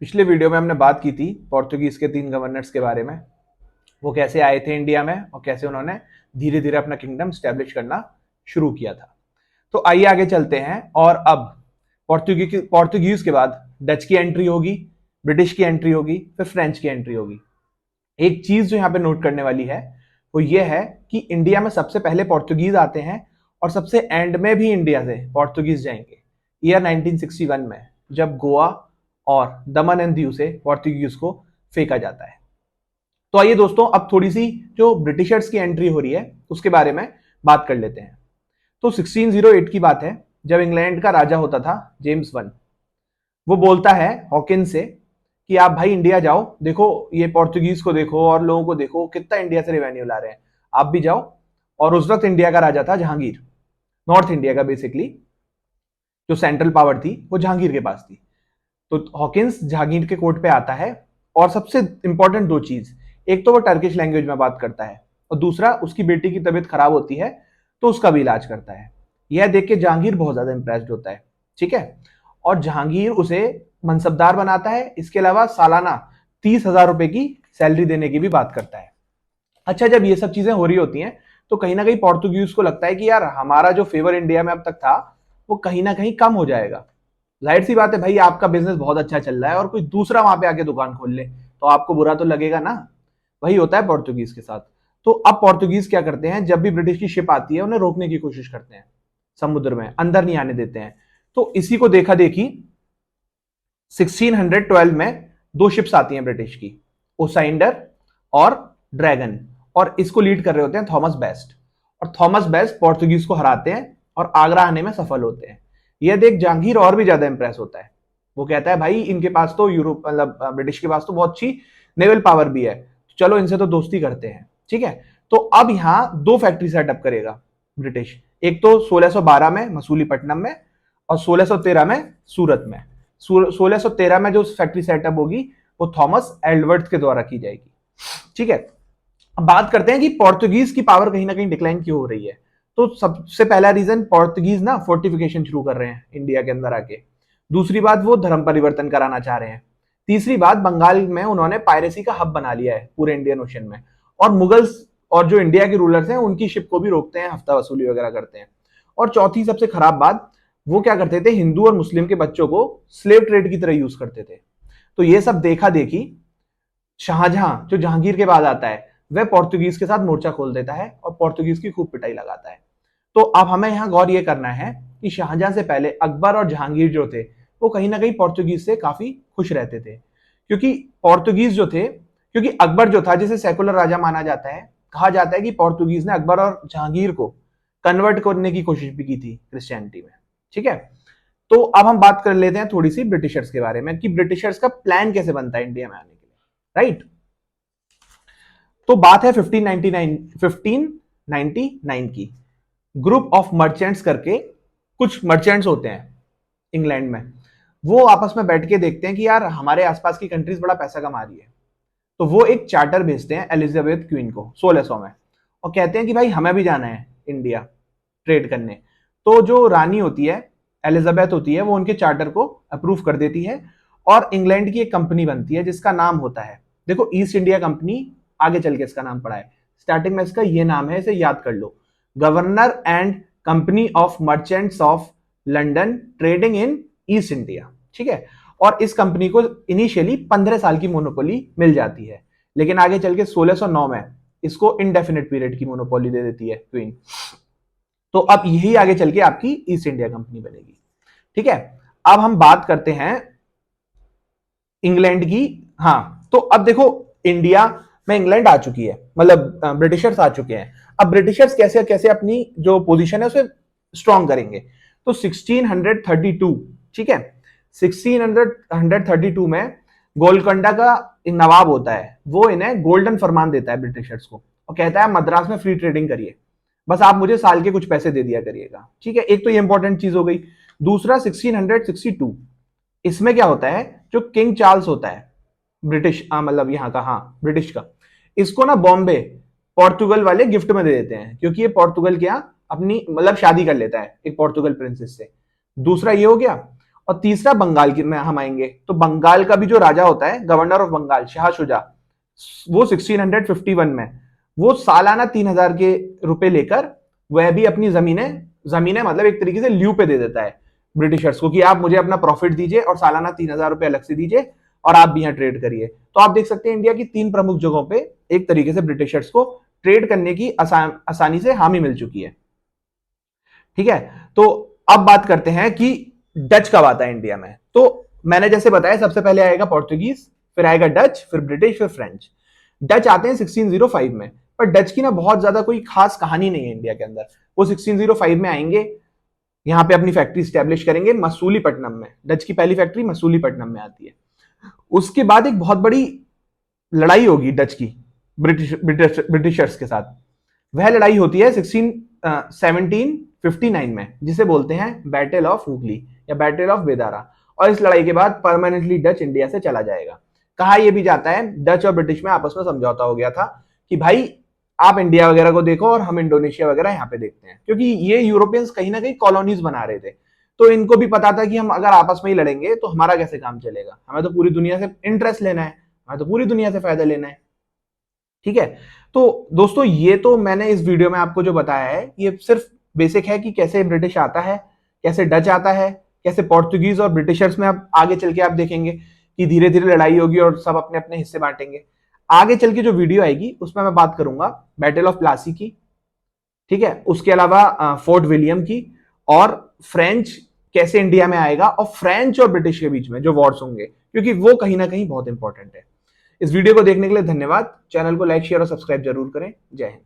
पिछले वीडियो में हमने बात की थी पोर्तुगीज के 3 गवर्नर्स के बारे में। वो कैसे आए थे इंडिया में और कैसे उन्होंने धीरे धीरे अपना किंगडम स्टैब्लिश करना शुरू किया था। तो आइए आगे चलते हैं। और अब पोर्तुगीज के बाद डच की एंट्री होगी, ब्रिटिश की एंट्री होगी, फिर फ्रेंच की एंट्री होगी। एक चीज जो यहाँ पे नोट करने वाली है वो ये है कि इंडिया में सबसे पहले पोर्तुगीज आते हैं और सबसे एंड में भी इंडिया से पोर्तुगीज जाएंगे ईयर 1961 में, जब गोवा और दमन एंड दीव से पोर्तुगीज को फेंका जाता है। तो आइए दोस्तों, अब थोड़ी सी जो ब्रिटिशर्स की एंट्री हो रही है उसके बारे में बात कर लेते हैं। तो 1608 की बात है, जब इंग्लैंड का राजा होता था जेम्स वन। वो बोलता है हॉकिंस से कि आप भाई इंडिया जाओ, देखो ये पोर्तुगीज को देखो और लोगों को देखो कितना इंडिया से रेवेन्यू ला रहे हैं, आप भी जाओ। और उस वक्त इंडिया का राजा था जहांगीर, नॉर्थ इंडिया का बेसिकली जो सेंट्रल पावर थी वो जहांगीर के पास थी। तो हॉकिंस जहांगीर के कोर्ट पे आता है और सबसे इंपॉर्टेंट दो चीज, एक तो वो टर्किश लैंग्वेज में बात करता है और दूसरा उसकी बेटी की तबीयत खराब होती है तो उसका भी इलाज करता है। यह देख के जहांगीर बहुत ज्यादा इंप्रेस्ड होता है, ठीक है। और जहांगीर उसे मनसबदार बनाता है, इसके अलावा सालाना 30,000 रुपए की सैलरी देने की भी बात करता है। अच्छा, जब ये सब चीजें हो रही होती हैं तो कहीं ना कहीं पोर्तुगीज को लगता है कि यार हमारा जो फेवर इंडिया में अब तक था वो कहीं ना कहीं कम हो जाएगा। जाहिर सी बात है भाई, आपका बिजनेस बहुत अच्छा चल रहा है और कोई दूसरा वहां पे आके दुकान खोल ले तो आपको बुरा तो लगेगा ना। वही होता है पोर्तुगीज के साथ। तो अब पोर्तुगीज क्या करते हैं, जब भी ब्रिटिश की शिप आती है उन्हें रोकने की कोशिश करते हैं, समुद्र में अंदर नहीं आने देते हैं। तो इसी को देखा देखी 1612 में दो शिप्स आती हैं ब्रिटिश की, ओसाइंडर और ड्रैगन, और इसको लीड कर रहे होते हैं थॉमस बेस्ट। और थॉमस बेस्ट पोर्तुगीज को हराते हैं और आगरा आने में सफल होते हैं। यह देख जहांगीर और भी ज्यादा इंप्रेस होता है। वो कहता है भाई इनके पास तो यूरोप मतलब ब्रिटिश के पास तो बहुत अच्छी नेवल पावर भी है, चलो इनसे तो दोस्ती करते हैं, ठीक है। तो अब यहां दो फैक्ट्री सेटअप करेगा ब्रिटिश, एक तो 1612 में मसूलीपट्टनम में और 1613 में सूरत में। 1613 में जो फैक्ट्री सेटअप होगी वो थॉमस एल्वर्थ के द्वारा की जाएगी, ठीक है। अब बात करते हैं कि पोर्तुगीज की पावर कहीं ना कहीं डिक्लाइन क्यों हो रही है। तो सबसे पहला रीजन, पोर्तुगीज ना फोर्टिफिकेशन शुरू कर रहे हैं इंडिया के अंदर आके। दूसरी बात, वो धर्म परिवर्तन कराना चाह रहे हैं। तीसरी बात, बंगाल में उन्होंने पायरेसी का हब बना लिया है पूरे इंडियन ओशन में। और मुगल्स और जो इंडिया के रूलर्स हैं उनकी शिप को भी रोकते हैं, हफ्ता वसूली वगैरह करते हैं। और चौथी सबसे खराब बात, वो क्या करते थे, हिंदू और मुस्लिम के बच्चों को स्लेव ट्रेड की तरह यूज करते थे। तो ये सब देखा देखी शाहजहां जो जहांगीर के बाद आता है वह पोर्तुगीज के साथ मोर्चा खोल देता है और पोर्तुगीज की खूब पिटाई लगाता है। तो अब हमें यहां गौर यह करना है कि शाहजहां से पहले अकबर और जहांगीर जो थे वो कहीं ना कहीं पोर्तुगीज से काफी खुश रहते थे, क्योंकि पोर्तुगीज जो थे, क्योंकि अकबर जो था जिसे सेकुलर राजा माना जाता है, कहा जाता है कि पोर्तुगीज ने अकबर और जहांगीर को कन्वर्ट करने की कोशिश भी की थी क्रिश्चियनिटी में, ठीक है। तो अब हम बात कर लेते हैं थोड़ी सी ब्रिटिशर्स के बारे में कि ब्रिटिशर्स का प्लान कैसे बनता है इंडिया में आने के लिए, राइट। तो बात है 1599 की। ग्रुप ऑफ मर्चेंट्स करके कुछ मर्चेंट्स होते हैं इंग्लैंड में, वो आपस में बैठ के देखते हैं कि यार हमारे आसपास की कंट्रीज बड़ा पैसा कमा रही है। तो वो एक चार्टर भेजते हैं एलिजाबेथ क्वीन को 1600 में और कहते हैं कि भाई हमें भी जाना है इंडिया ट्रेड करने। तो जो रानी होती है, एलिजाबेथ होती है, वो उनके चार्टर को अप्रूव कर देती है और इंग्लैंड की एक कंपनी बनती है जिसका नाम होता है, देखो, ईस्ट इंडिया कंपनी। आगे चल के इसका नाम पड़ा है, स्टार्टिंग में इसका ये नाम है, इसे याद कर लो, governor and company of merchants of London trading in East India, ठीक है। और इस कंपनी को इनिशियली 15 साल की मोनोपोली मिल जाती है, लेकिन आगे चल के 1609 में इसको इनडेफिनेट पीरियड की मोनोपोली दे देती है क्वीन। तो अब यही आगे चल के आपकी ईस्ट इंडिया कंपनी बनेगी, ठीक है। अब हम बात करते हैं इंग्लैंड की। हाँ, तो अब देखो इंडिया में इंग्लैंड आ चुकी है, मतलब ब्रिटिशर्स आ चुके हैं। अब ब्रिटिशर्स कैसे कैसे अपनी जो पोजीशन है उसे स्ट्रॉन्ग करेंगे। तो 1632, ठीक है, 1632 में गोलकोंडा का एक नवाब होता है, वो इन्हें गोल्डन फरमान देता है ब्रिटिशर्स को और कहता है मद्रास में फ्री ट्रेडिंग करिए, बस आप मुझे साल के कुछ पैसे दे दिया करिएगा, ठीक है। एक तो ये इंपॉर्टेंट चीज हो गई। दूसरा 1662, इसमें क्या होता है, जो किंग चार्ल्स होता है ब्रिटिश मतलब यहाँ का, हाँ ब्रिटिश का, इसको ना बॉम्बे पोर्तुगल वाले गिफ्ट में दे देते हैं, क्योंकि ये पोर्तुगल के यहाँ अपनी मतलब शादी कर लेता है एक पोर्तुगल प्रिंसेस से। दूसरा ये हो गया। और तीसरा बंगाल की में हम आएंगे तो बंगाल का भी जो राजा होता है, गवर्नर ऑफ बंगाल शाह शुजा, वो 1651 में वो सालाना 3000 के रुपए लेकर वह भी अपनी जमीनें मतलब एक तरीके से ल्यू पे दे देता है ब्रिटिशर्स को कि आप मुझे अपना प्रॉफिट दीजिए और सालाना 3000 रुपए अलग से दीजिए और आप भी यहाँ ट्रेड करिए। तो आप देख सकते हैं इंडिया की 3 प्रमुख जगहों पे एक तरीके से ब्रिटिशर्स को ट्रेड करने की आसानी से हामी मिल चुकी है। ठीक है, तो अब बात करते हैं कि डच कब आता है इंडिया में। तो मैंने जैसे बताया सबसे पहले आएगा पोर्तुगीज, फिर आएगा डच, फिर ब्रिटिश, फिर फ्रेंच। डच आते हैं 1605 में, पर डच की ना बहुत ज्यादा कोई खास कहानी नहीं है इंडिया के अंदर। वो 1605 में आएंगे, यहाँ पे अपनी फैक्ट्री स्टैब्लिश करेंगे मसूलीपट्टनम में। डच की पहली फैक्ट्री मसूलीपट्टनम में आती है। उसके बाद एक बहुत बड़ी लड़ाई होगी डच की ब्रिटिशर्स के साथ। वह लड़ाई होती है 1759 में, जिसे बोलते हैं बैटल ऑफ हुगली या बैटल ऑफ बेदारा। और इस लड़ाई के बाद परमानेंटली डच इंडिया से चला जाएगा। कहा यह भी जाता है डच और ब्रिटिश में आपस में समझौता हो गया था कि भाई आप इंडिया वगैरह को देखो और हम इंडोनेशिया वगैरह यहाँ पे देखते हैं, क्योंकि ये यूरोपियंस कहीं ना कहीं कॉलोनीज बना रहे थे। तो इनको भी पता था कि हम अगर आपस में ही लड़ेंगे तो हमारा कैसे काम चलेगा, हमें तो पूरी दुनिया से इंटरेस्ट लेना है, हमें तो पूरी दुनिया से फायदा लेना है। ठीक है, तो दोस्तों ये तो मैंने इस वीडियो में आपको जो बताया है ये सिर्फ बेसिक है कि कैसे ब्रिटिश आता है, कैसे डच आता है, कैसे पोर्तुगीज और ब्रिटिशर्स में अब आगे चल के आप देखेंगे कि धीरे धीरे लड़ाई होगी और सब अपने अपने हिस्से बांटेंगे। आगे चल के जो वीडियो आएगी उसमें मैं बात करूंगा बैटल ऑफ प्लासी की, ठीक है, उसके अलावा फोर्ट विलियम की, और फ्रेंच कैसे इंडिया में आएगा, और फ्रेंच और ब्रिटिश के बीच में जो वॉर्स होंगे, क्योंकि वो कहीं ना कहीं बहुत इंपॉर्टेंट है। इस वीडियो को देखने के लिए धन्यवाद। चैनल को लाइक, शेयर और सब्सक्राइब जरूर करें। जय हिंद।